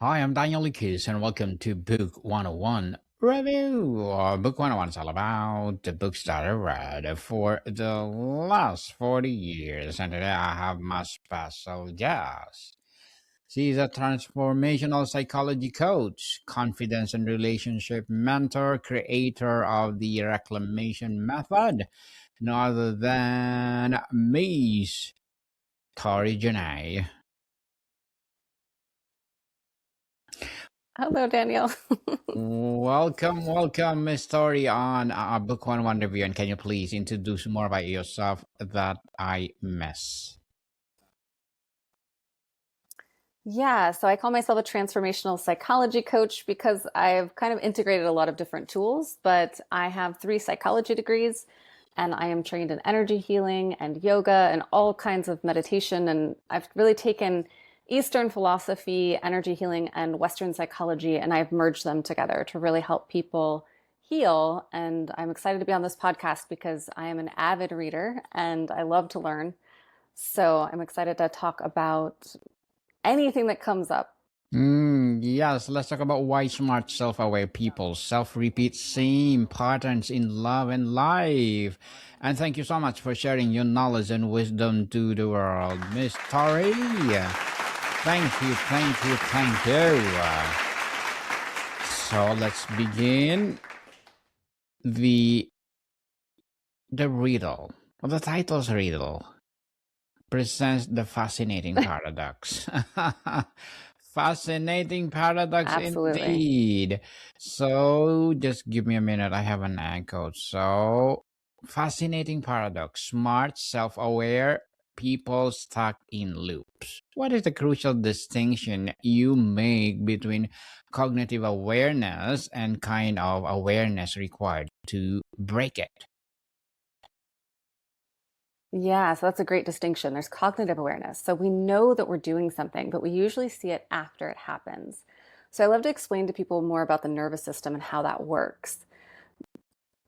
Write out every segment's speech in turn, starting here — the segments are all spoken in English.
Hi, I'm Daniel Lucas, and welcome to Book 101 Review. Book 101 is all about the books that I read for the last 40 years. And today I have my special guest. She's a transformational psychology coach, confidence and relationship mentor, creator of the Reclamation method, none other than Miss Tori Jenae. Hello, Danielle. Welcome, Miss Tori, on Book 101 Review. And can you please introduce more about yourself that I miss? Yeah, so I call myself a transformational psychology coach because I've kind of integrated a lot of different tools, but I have three psychology degrees and I am trained in energy healing and yoga and all kinds of meditation. And I've really taken Eastern philosophy, energy healing, and Western psychology, and I've merged them together to really help people heal. And I'm excited to be on this podcast because I am an avid reader and I love to learn. So I'm excited to talk about anything that comes up. Yes, let's talk about why smart, self aware people self repeat same patterns in love and life. And thank you so much for sharing your knowledge and wisdom to the world, Miss Tori. Thank you. So let's begin the the riddle. Well, the title's riddle presents the fascinating paradox. Fascinating paradox Absolutely. indeed. So just give me a minute. I have an echo. So, fascinating paradox. Smart, self aware people stuck in loops. What is the crucial distinction you make between cognitive awareness and kind of awareness required to break it? Yeah, so that's a great distinction. There's cognitive awareness. So we know that we're doing something, but we usually see it after it happens. So I love to explain to people more about the nervous system and how that works.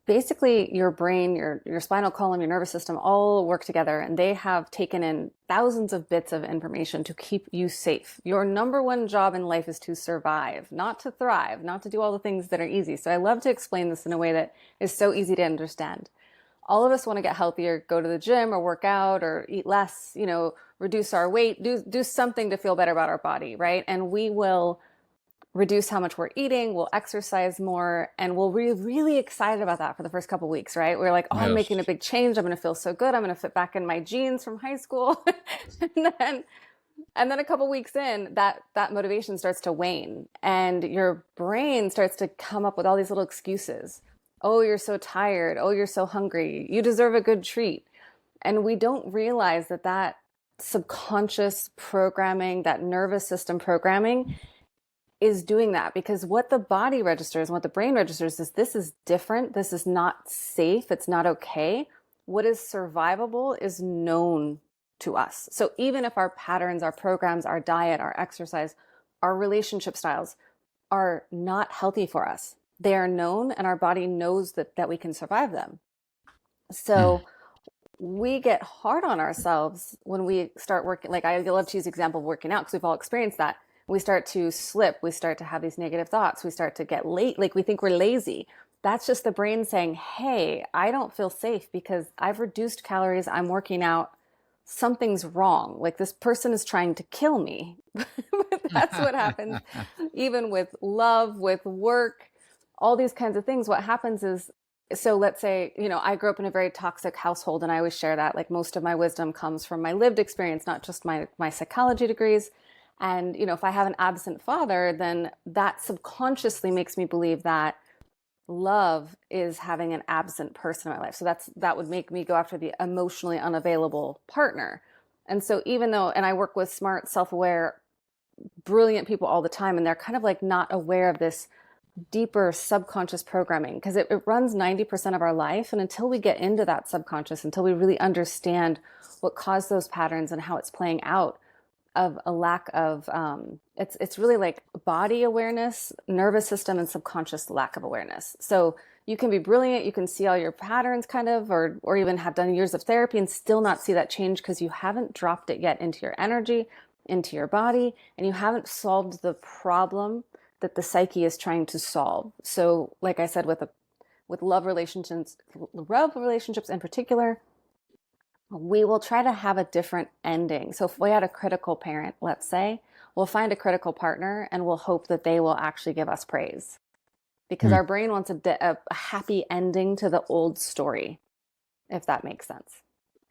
Basically, your brain, your spinal column, your nervous system all work together, and they have taken in thousands of bits of information to keep you safe. Your number one job in life is to survive, not to thrive, not to do all the things that are easy. So I love to explain this in a way that is so easy to understand. All of us want to get healthier, go to the gym or work out or eat less, reduce our weight, do something to feel better about our body, right? And we will reduce how much we're eating, we'll exercise more, and we'll be really excited about that for the first couple of weeks, right? We're like, oh, I'm making a Yes. big change. I'm going to feel so good. I'm going to fit back in my jeans from high school. and then and then a couple weeks in, that motivation starts to wane and your brain starts to come up with all these little excuses. Oh, you're so tired. Oh, you're so hungry. You deserve a good treat. And we don't realize that subconscious programming, that nervous system programming is doing that because what the body registers and what the brain registers is this is different. This is not safe. It's not okay. What is survivable is known to us. So even if our patterns, our programs, our diet, our exercise, our relationship styles are not healthy for us, they are known and our body knows that we can survive them. Mm. So we get hard on ourselves when we start working. Like I love to use the example of working out because we've all experienced that. We start to slip. We start to have these negative thoughts. We start to get late. Like we think we're lazy. That's just the brain saying, hey, I don't feel safe because I've reduced calories. I'm working out. Something's wrong. Like this person is trying to kill me. But that's what happens even with love, with work, all these kinds of things. What happens is, so let's say, I grew up in a very toxic household, and I always share that. Like most of my wisdom comes from my lived experience, not just my psychology degrees. And if I have an absent father, then that subconsciously makes me believe that love is having an absent person in my life. So that would make me go after the emotionally unavailable partner. And so even though, and I work with smart, self-aware, brilliant people all the time, and they're kind of like not aware of this deeper subconscious programming because it runs 90% of our life. And until we get into that subconscious, until we really understand what caused those patterns and how it's playing out, of a lack of it's really like body awareness, nervous system, and subconscious lack of awareness. So you can be brilliant, you can see all your patterns kind of, or even have done years of therapy and still not see that change because you haven't dropped it yet into your energy, into your body, and you haven't solved the problem that the psyche is trying to solve. So, like I said, with love relationships in particular, we will try to have a different ending. So if we had a critical parent, let's say, we'll find a critical partner and we'll hope that they will actually give us praise because Hmm. our brain wants a happy ending to the old story, if that makes sense.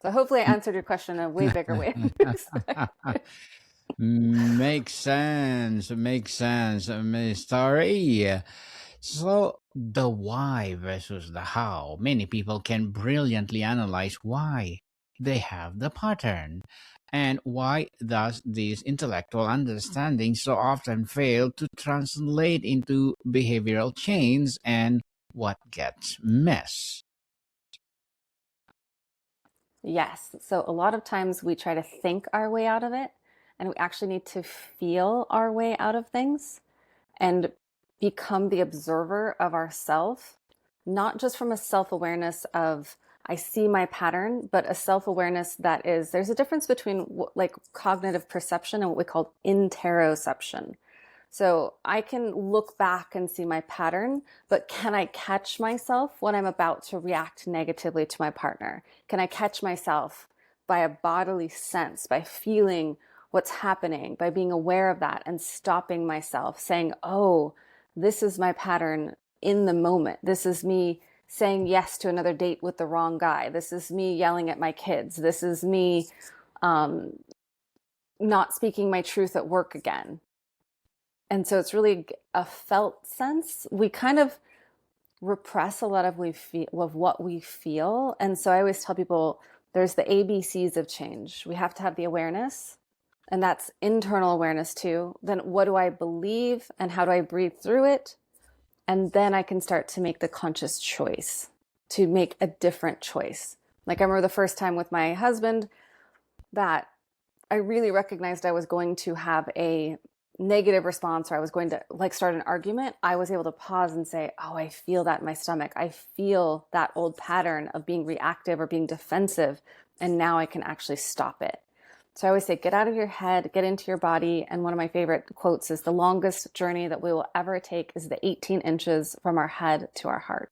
So hopefully I answered your question in a way bigger way than you expected. Makes sense. Makes sense, Miss Tori. So, the why versus the how. Many people can brilliantly analyze why they have the pattern. And why does this intellectual understanding so often fail to translate into behavioral change and what gets missed? Yes. So a lot of times we try to think our way out of it, and we actually need to feel our way out of things and become the observer of ourself, not just from a self-awareness of I see my pattern, but a self-awareness that is there's a difference between like cognitive perception and what we call interoception. So I can look back and see my pattern, but can I catch myself when I'm about to react negatively to my partner? Can I catch myself by a bodily sense, by feeling what's happening, by being aware of that and stopping myself, saying, oh, this is my pattern in the moment. This is me saying yes to another date with the wrong guy. This is me yelling at my kids. This is me not speaking my truth at work again. And so it's really a felt sense. We kind of repress a lot of what we feel. And so I always tell people there's the ABCs of change. We have to have the awareness, and that's internal awareness too. Then what do I believe and how do I breathe through it? And then I can start to make the conscious choice to make a different choice. Like I remember the first time with my husband that I really recognized I was going to have a negative response or I was going to like start an argument. I was able to pause and say, oh, I feel that in my stomach. I feel that old pattern of being reactive or being defensive. And now I can actually stop it. So I always say, get out of your head, get into your body. And one of my favorite quotes is the longest journey that we will ever take is the 18 inches from our head to our heart.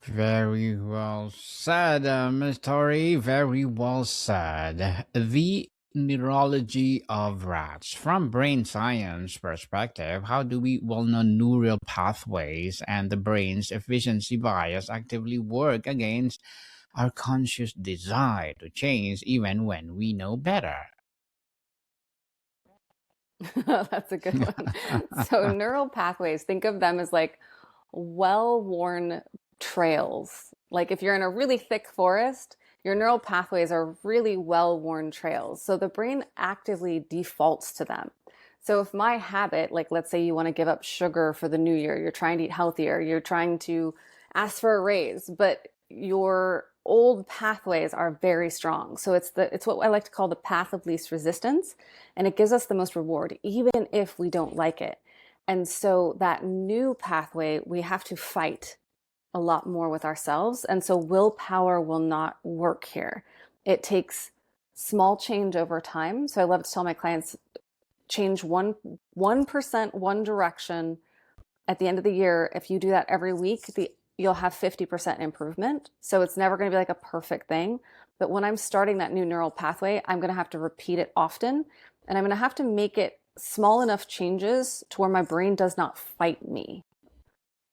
Very well said, Ms. Tori. Very well said. The neurology of rats. From brain science perspective, how do we well-known neural pathways and the brain's efficiency bias actively work against our conscious desire to change even when we know better? That's a good one. So neural pathways, think of them as like well-worn trails. Like if you're in a really thick forest, your neural pathways are really well-worn trails. So the brain actively defaults to them. So if my habit, like let's say you want to give up sugar for the new year, you're trying to eat healthier, you're trying to ask for a raise, but your old pathways are very strong. So it's what I like to call the path of least resistance, and it gives us the most reward even if we don't like it. And so that new pathway, we have to fight a lot more with ourselves. And so willpower will not work here. It takes small change over time. So I love to tell my clients, change 1% one direction at the end of the year. If you do that every week, you'll have 50% improvement. So it's never going to be like a perfect thing. But when I'm starting that new neural pathway, I'm going to have to repeat it often. And I'm going to have to make it small enough changes to where my brain does not fight me.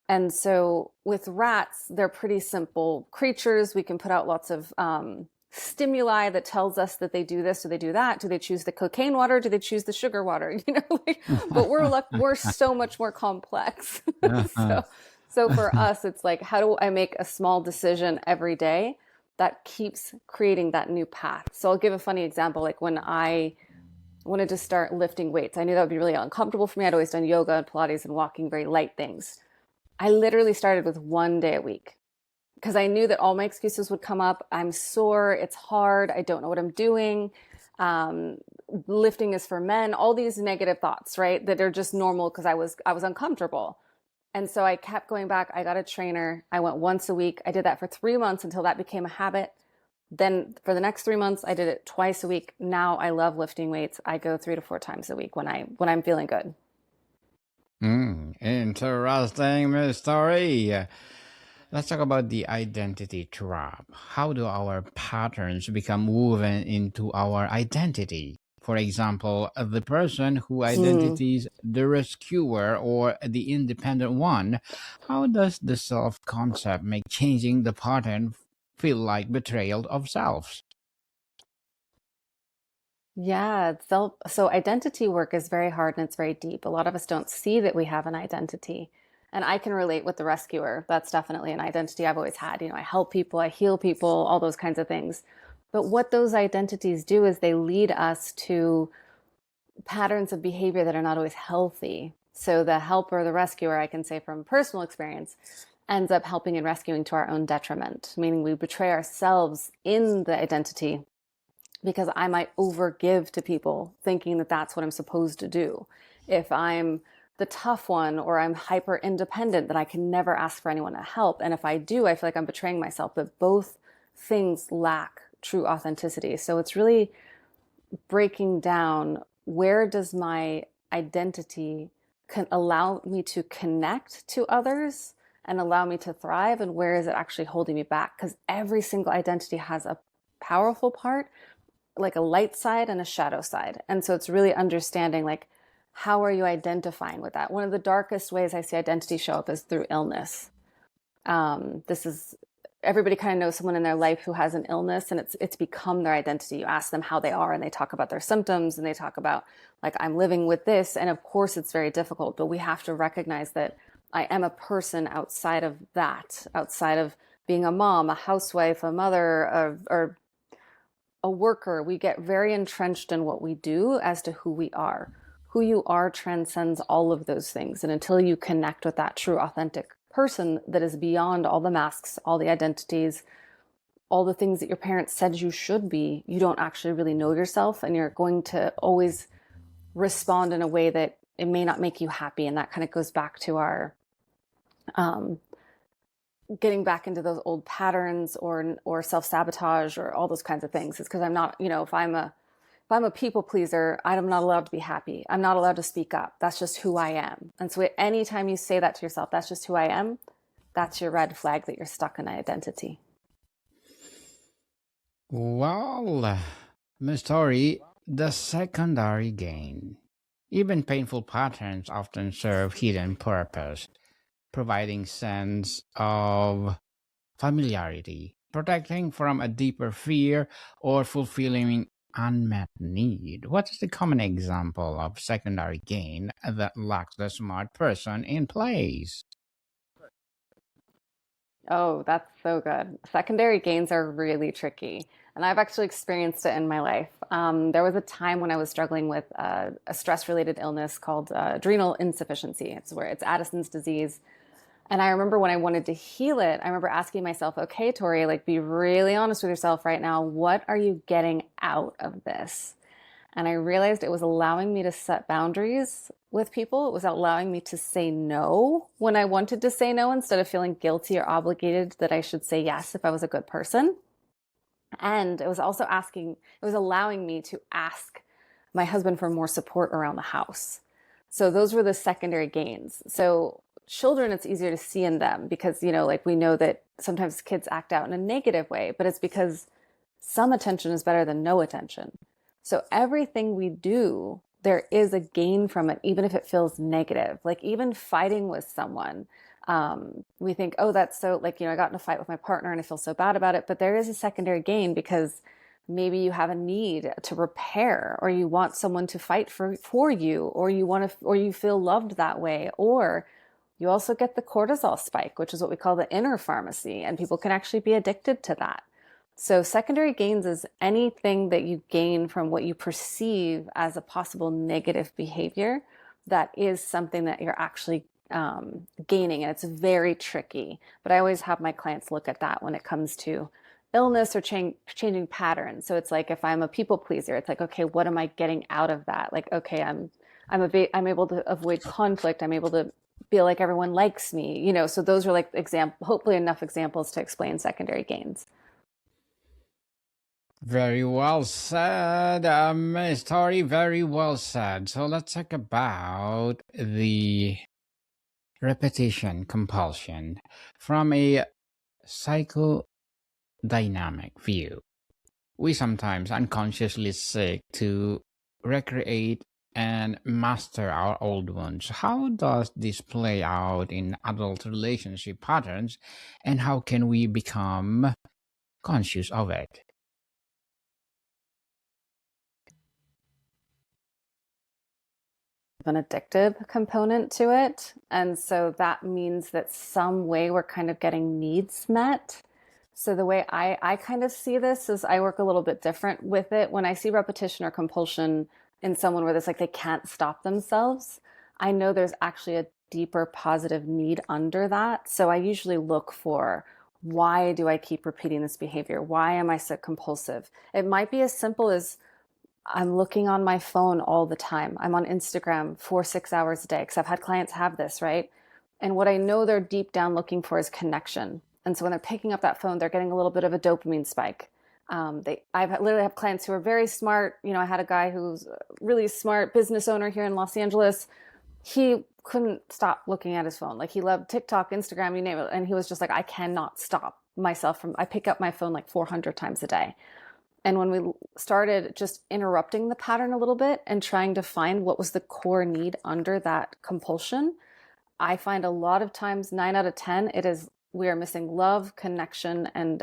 And so with rats, they're pretty simple creatures. We can put out lots of stimuli that tells us that they do this or they do that. Do they choose the cocaine water? Do they choose the sugar water? But we're so much more complex. so so for us, it's like, how do I make a small decision every day that keeps creating that new path? So I'll give a funny example. Like when I wanted to start lifting weights, I knew that would be really uncomfortable for me. I'd always done yoga and Pilates and walking, very light things. I literally started with 1 day a week because I knew that all my excuses would come up. I'm sore. It's hard. I don't know what I'm doing. Um, Lifting is for men. All these negative thoughts, right? That are just normal because I was uncomfortable. And so I kept going back. I got a trainer. I went once a week. I did that for 3 months until that became a habit. Then for the next 3 months, I did it twice a week. Now I love lifting weights. I go 3 to 4 times a week when I'm feeling good. Interesting, Miss Tori. Let's talk about the identity trap. How do our patterns become woven into our identity? For example, the person who Mm. identifies the rescuer or the independent one, how does the self concept make changing the pattern feel like betrayal of self? Yeah, so identity work is very hard and it's very deep. A lot of us don't see that we have an identity. And I can relate with the rescuer. That's definitely an identity I've always had. I help people, I heal people, all those kinds of things. But what those identities do is they lead us to patterns of behavior that are not always healthy. So the helper, the rescuer, I can say from personal experience, ends up helping and rescuing to our own detriment, meaning we betray ourselves in the identity because I might overgive to people thinking that that's what I'm supposed to do. If I'm the tough one or I'm hyper independent, that I can never ask for anyone to help. And if I do, I feel like I'm betraying myself. But both things lack true authenticity. So it's really breaking down, where does my identity allow me to connect to others and allow me to thrive, and where is it actually holding me back? Because every single identity has a powerful part, like a light side and a shadow side. And so it's really understanding, like, how are you identifying with that? One of the darkest ways I see identity show up is through illness. This is Everybody kind of knows someone in their life who has an illness, and it's become their identity. You ask them how they are and they talk about their symptoms, and they talk about, like, I'm living with this. And of course it's very difficult, but we have to recognize that I am a person outside of that, outside of being a mom, a housewife, a mother, or a worker. We get very entrenched in what we do as to who we are. Who you are transcends all of those things. And until you connect with that true, authentic person that is beyond all the masks, all the identities, all the things that your parents said you should be, you don't actually really know yourself. And you're going to always respond in a way that it may not make you happy. And that kind of goes back to our um, getting back into those old patterns, or self-sabotage, or all those kinds of things. It's because I'm not, if I'm a people pleaser, I'm not allowed to be happy. I'm not allowed to speak up. That's just who I am. And so anytime you say that to yourself, that's just who I am, that's your red flag that you're stuck in identity. Well, Miss Tori, the secondary gain. Even painful patterns often serve hidden purpose, providing sense of familiarity, protecting from a deeper fear, or fulfilling unmet need. What is the common example of secondary gain that locks the smart person in place? Oh, that's so good. Secondary gains are really tricky. And I've actually experienced it in my life. There was a time when I was struggling with a stress related illness called adrenal insufficiency. It's Addison's disease. And I remember when I wanted to heal it, I remember asking myself, okay, Tori, like, be really honest with yourself right now. What are you getting out of this? And I realized it was allowing me to set boundaries with people. It was allowing me to say no when I wanted to say no, instead of feeling guilty or obligated that I should say yes if I was a good person. And it was allowing me to ask my husband for more support around the house. So those were the secondary gains. So children, it's easier to see in them because, like, we know that sometimes kids act out in a negative way, but it's because some attention is better than no attention. So everything we do, there is a gain from it, even if it feels negative. Like, even fighting with someone, we think, oh, that's so, like, I got in a fight with my partner and I feel so bad about it. But there is a secondary gain because maybe you have a need to repair, or you want someone to fight for you, or or you feel loved that way, or you also get the cortisol spike, which is what we call the inner pharmacy, and people can actually be addicted to that. So secondary gains is anything that you gain from what you perceive as a possible negative behavior that is something that you're actually gaining. And it's very tricky. But I always have my clients look at that when it comes to illness or changing patterns. So it's like, if I'm a people pleaser, it's like, okay, what am I getting out of that? Like, okay, I'm able to avoid conflict. I'm able to feel like everyone likes me, so those are like hopefully enough examples to explain secondary gains. Very well said, Miss Tori. Very well said. So let's talk about the repetition compulsion from a psychodynamic view. We sometimes unconsciously seek to recreate and master our old ones. How does this play out in adult relationship patterns, and how can we become conscious of it? An addictive component to it. And so that means that some way we're kind of getting needs met. So the way I kind of see this is I work a little bit different with it. When I see repetition or compulsion in someone where it's like they can't stop themselves, I know there's actually a deeper positive need under that. So I usually look for, why do I keep repeating this behavior? Why am I so compulsive? It might be as simple as, I'm looking on my phone all the time. I'm on Instagram 4, 6 hours a day because I've had clients have this, right? And what I know they're deep down looking for is connection. And so when they're picking up that phone, they're getting a little bit of a dopamine spike. I've literally have clients who are very smart. I had a guy who's a really smart business owner here in Los Angeles. He couldn't stop looking at his phone. Like, he loved TikTok, Instagram, you name it. And he was just like, I cannot stop myself from, I pick up my phone like 400 times a day. And when we started just interrupting the pattern a little bit and trying to find what was the core need under that compulsion, I find a lot of times, 9 out of 10, it is, we are missing love, connection, and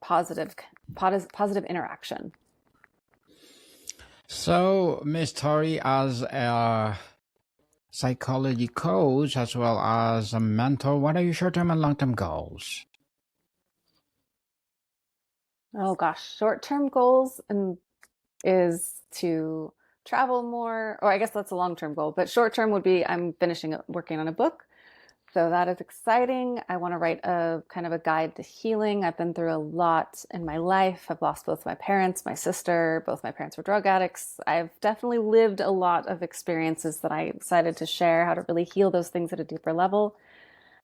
positive interaction. So, Miss Tori, as a psychology coach as well as a mentor, what are your short term and long term goals? Oh gosh, short-term goals and is to travel more, or I guess that's a long-term goal, but short-term would be, I'm finishing working on a book. So that is exciting. I want to write a kind of a guide to healing. I've been through a lot in my life. I've lost both my parents, my sister, both my parents were drug addicts. I've definitely lived a lot of experiences that I decided to share, how to really heal those things at a deeper level.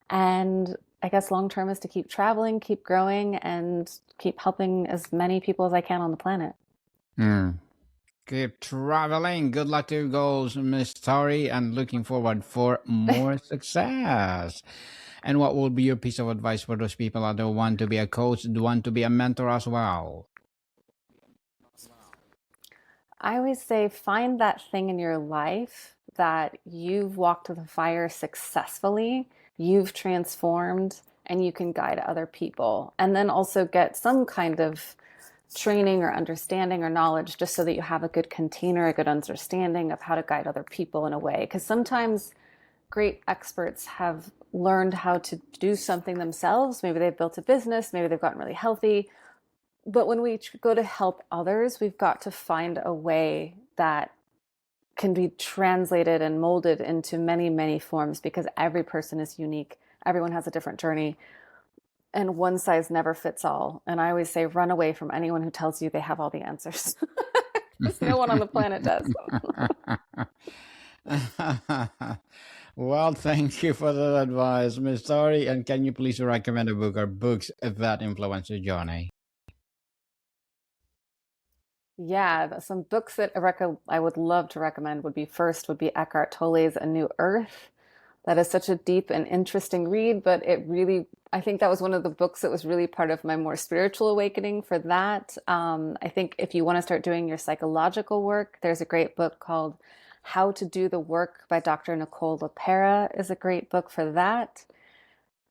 And I guess long term is to keep traveling, keep growing, and keep helping as many people as I can on the planet. Hmm. Keep traveling. Good luck to your goals, Miss Tori, and looking forward for more success. And what will be your piece of advice for those people out there who want to be a coach, who want to be a mentor as well? I always say, find that thing in your life that you've walked the fire successfully, you've transformed, and you can guide other people. And then also get some kind of training or understanding or knowledge just so that you have a good container, a good understanding of how to guide other people in a way. Because sometimes great experts have learned how to do something themselves. Maybe they've built a business, maybe they've gotten really healthy, but when we go to help others, we've got to find a way that can be translated and molded into many, many forms, because every person is unique. Everyone has a different journey, and one size never fits all. And I always say, run away from anyone who tells you they have all the answers, because no one on the planet does. Well, thank you for that advice, Miss Tori. And can you please recommend a book or books that influenced your journey? Yeah, some books that I would love to recommend would be, first would be Eckhart Tolle's A New Earth. That is such a deep and interesting read, but it really, I think that was one of the books that was really part of my more spiritual awakening for that. I think if you want to start doing your psychological work, there's a great book called How to Do the Work by Dr. Nicole LaPera is a great book for that.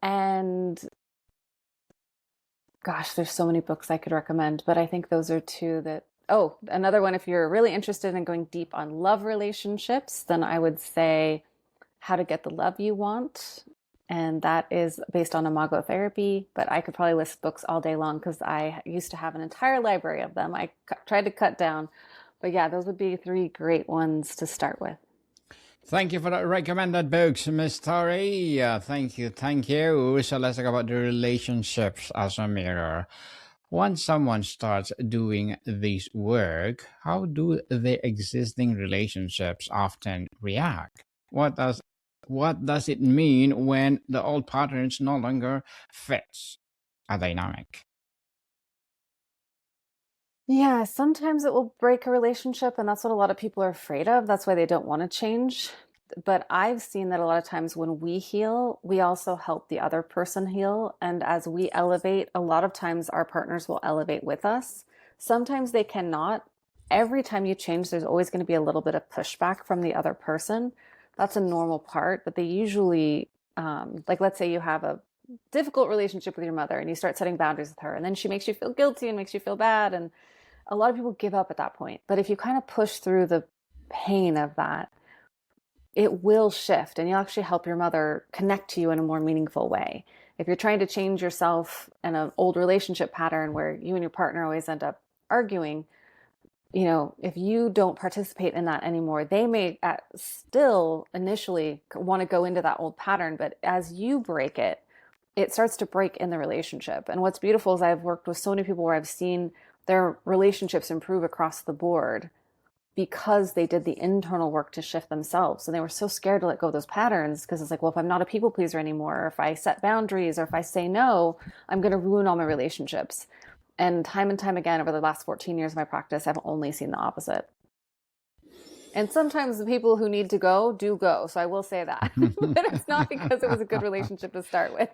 And gosh, there's so many books I could recommend, but I think those are two that, oh, another one, if you're really interested in going deep on love relationships, then I would say How to Get the Love You Want. And that is based on imago therapy, but I could probably list books all day long because I used to have an entire library of them. I tried to cut down, but yeah, those would be three great ones to start with. Thank you for the recommended books, Miss Tori. Thank you, thank you. So let's talk about the relationships as a mirror. Once someone starts doing this work, how do the existing relationships often react? What does it mean when the old patterns no longer fits a dynamic? Yeah, sometimes it will break a relationship, and that's what a lot of people are afraid of. That's why they don't want to change. But I've seen that a lot of times when we heal, we also help the other person heal. And as we elevate, a lot of times our partners will elevate with us. Sometimes they cannot. Every time you change, there's always going to be a little bit of pushback from the other person. That's a normal part, but they usually, like, let's say you have a difficult relationship with your mother and you start setting boundaries with her, and then she makes you feel guilty and makes you feel bad. And a lot of people give up at that point. But if you kind of push through the pain of that, it will shift and you'll actually help your mother connect to you in a more meaningful way. If you're trying to change yourself in an old relationship pattern where you and your partner always end up arguing, if you don't participate in that anymore, they may still initially want to go into that old pattern. But as you break it, it starts to break in the relationship. And what's beautiful is I've worked with so many people where I've seen their relationships improve across the board because they did the internal work to shift themselves. And they were so scared to let go of those patterns because it's like, well, if I'm not a people pleaser anymore, or if I set boundaries, or if I say no, I'm going to ruin all my relationships. And time again, over the last 14 years of my practice, I've only seen the opposite. And sometimes the people who need to go do go. So I will say that. But it's not because it was a good relationship to start with.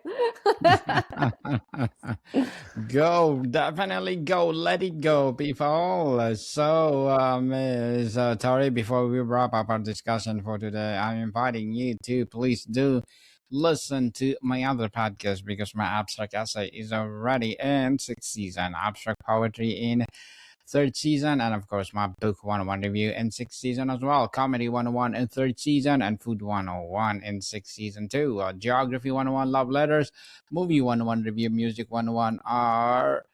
Go, definitely go. Let it go, people. So, Ms. Tori, before we wrap up our discussion for today, I'm inviting you to please do listen to my other podcast because my abstract essay is already in sixth season, abstract poetry in third season, and of course my book 101 review in sixth season as well, comedy 101 in third season, and food 101 in sixth season too, geography 101, love letters, movie 101 review, music 101 are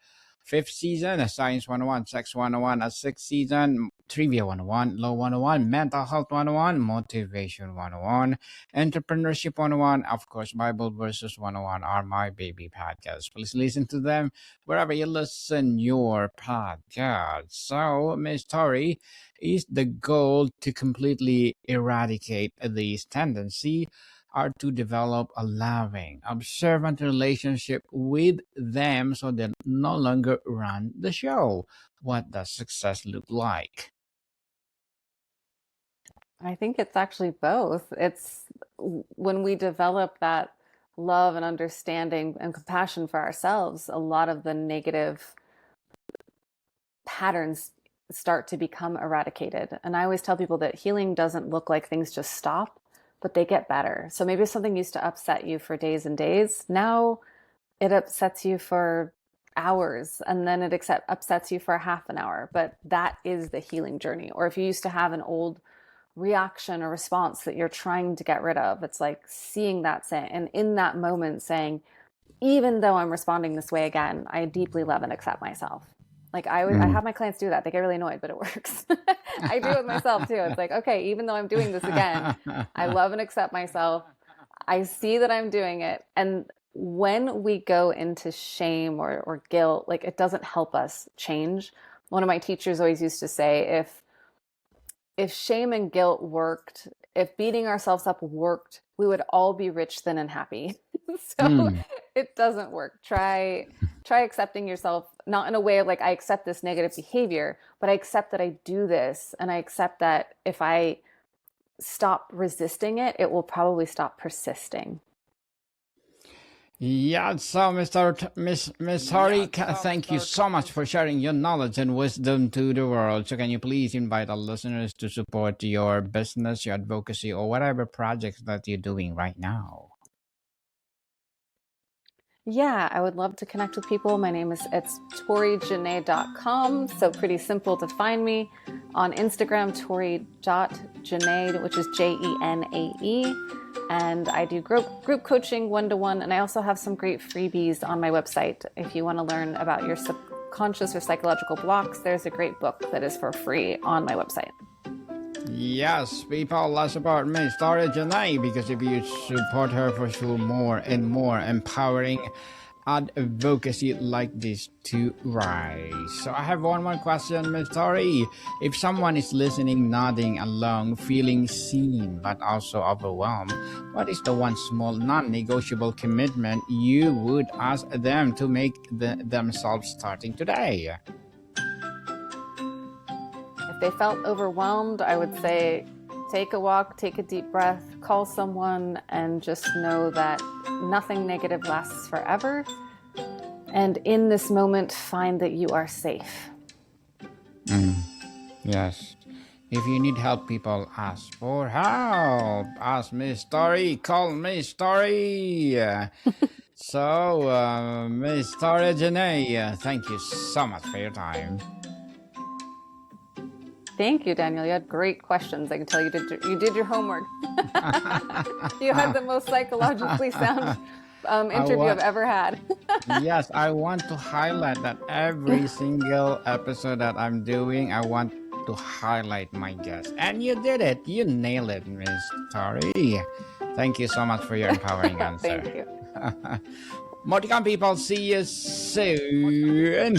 fifth season, science 101, sex 101 a sixth season, trivia 101, law 101, mental health 101, motivation 101, entrepreneurship 101, of course Bible verses 101 are my baby podcasts. Please listen to them wherever you listen your podcast. So, Miss Tori, is the goal to completely eradicate these tendency are to develop a loving, observant relationship with them so they no longer run the show. What does success look like? I think it's actually both. It's when we develop that love and understanding and compassion for ourselves, a lot of the negative patterns start to become eradicated. And I always tell people that healing doesn't look like things just stop, but they get better. So maybe something used to upset you for days and days. Now it upsets you for hours, and then it upsets you for half an hour. But that is the healing journey. Or if you used to have an old reaction or response that you're trying to get rid of, it's like seeing that, saying, and in that moment saying, even though I'm responding this way again, I deeply love and accept myself. Like I Mm. have my clients do that. They get really annoyed, but it works. I do it myself too. It's like, okay, even though I'm doing this again, I love and accept myself. I see that I'm doing it. And when we go into shame or guilt, like it doesn't help us change. One of my teachers always used to say, if shame and guilt worked, if beating ourselves up worked, we would all be rich, thin, and happy. So Mm. it doesn't work. Try accepting yourself, not in a way of like, I accept this negative behavior, but I accept that I do this. And I accept that if I stop resisting it, it will probably stop persisting. Yeah, so Miss Hori, thank you so much for sharing your knowledge and wisdom to the world. So can you please invite our listeners to support your business, your advocacy, or whatever projects that you're doing right now? Yeah, I would love to connect with people. My name is it's torijenae.com. So pretty simple to find me. On Instagram, tori.jenae, which is Jenae. And I do group coaching 1-to-1. And I also have some great freebies on my website. If you want to learn about your subconscious or psychological blocks, there's a great book that is for free on my website. Yes, people, let's support Miss Tori Jenae because if you support her for sure, more and more empowering advocacy like this to rise. So I have one more question, Miss Tori. If someone is listening, nodding along, feeling seen but also overwhelmed, what is the one small non-negotiable commitment you would ask them to make themselves starting today? they felt overwhelmed, I would say take a walk, take a deep breath, call someone, and just know that nothing negative lasts forever. And in this moment, find that you are safe. Yes. If you need help, people, ask for help. Ask Miss Tori. Call Miss Tori. So, Miss Tori Jenae, thank you so much for your time. Thank you, Daniel. You had great questions. I can tell you did your homework. You had the most psychologically sound interview I've ever had. Yes, I want to highlight that every single episode that I'm doing, I want to highlight my guests. And you did it. You nailed it, Miss Tori. Thank you so much for your empowering answer. Thank you. More to come, people. See you soon.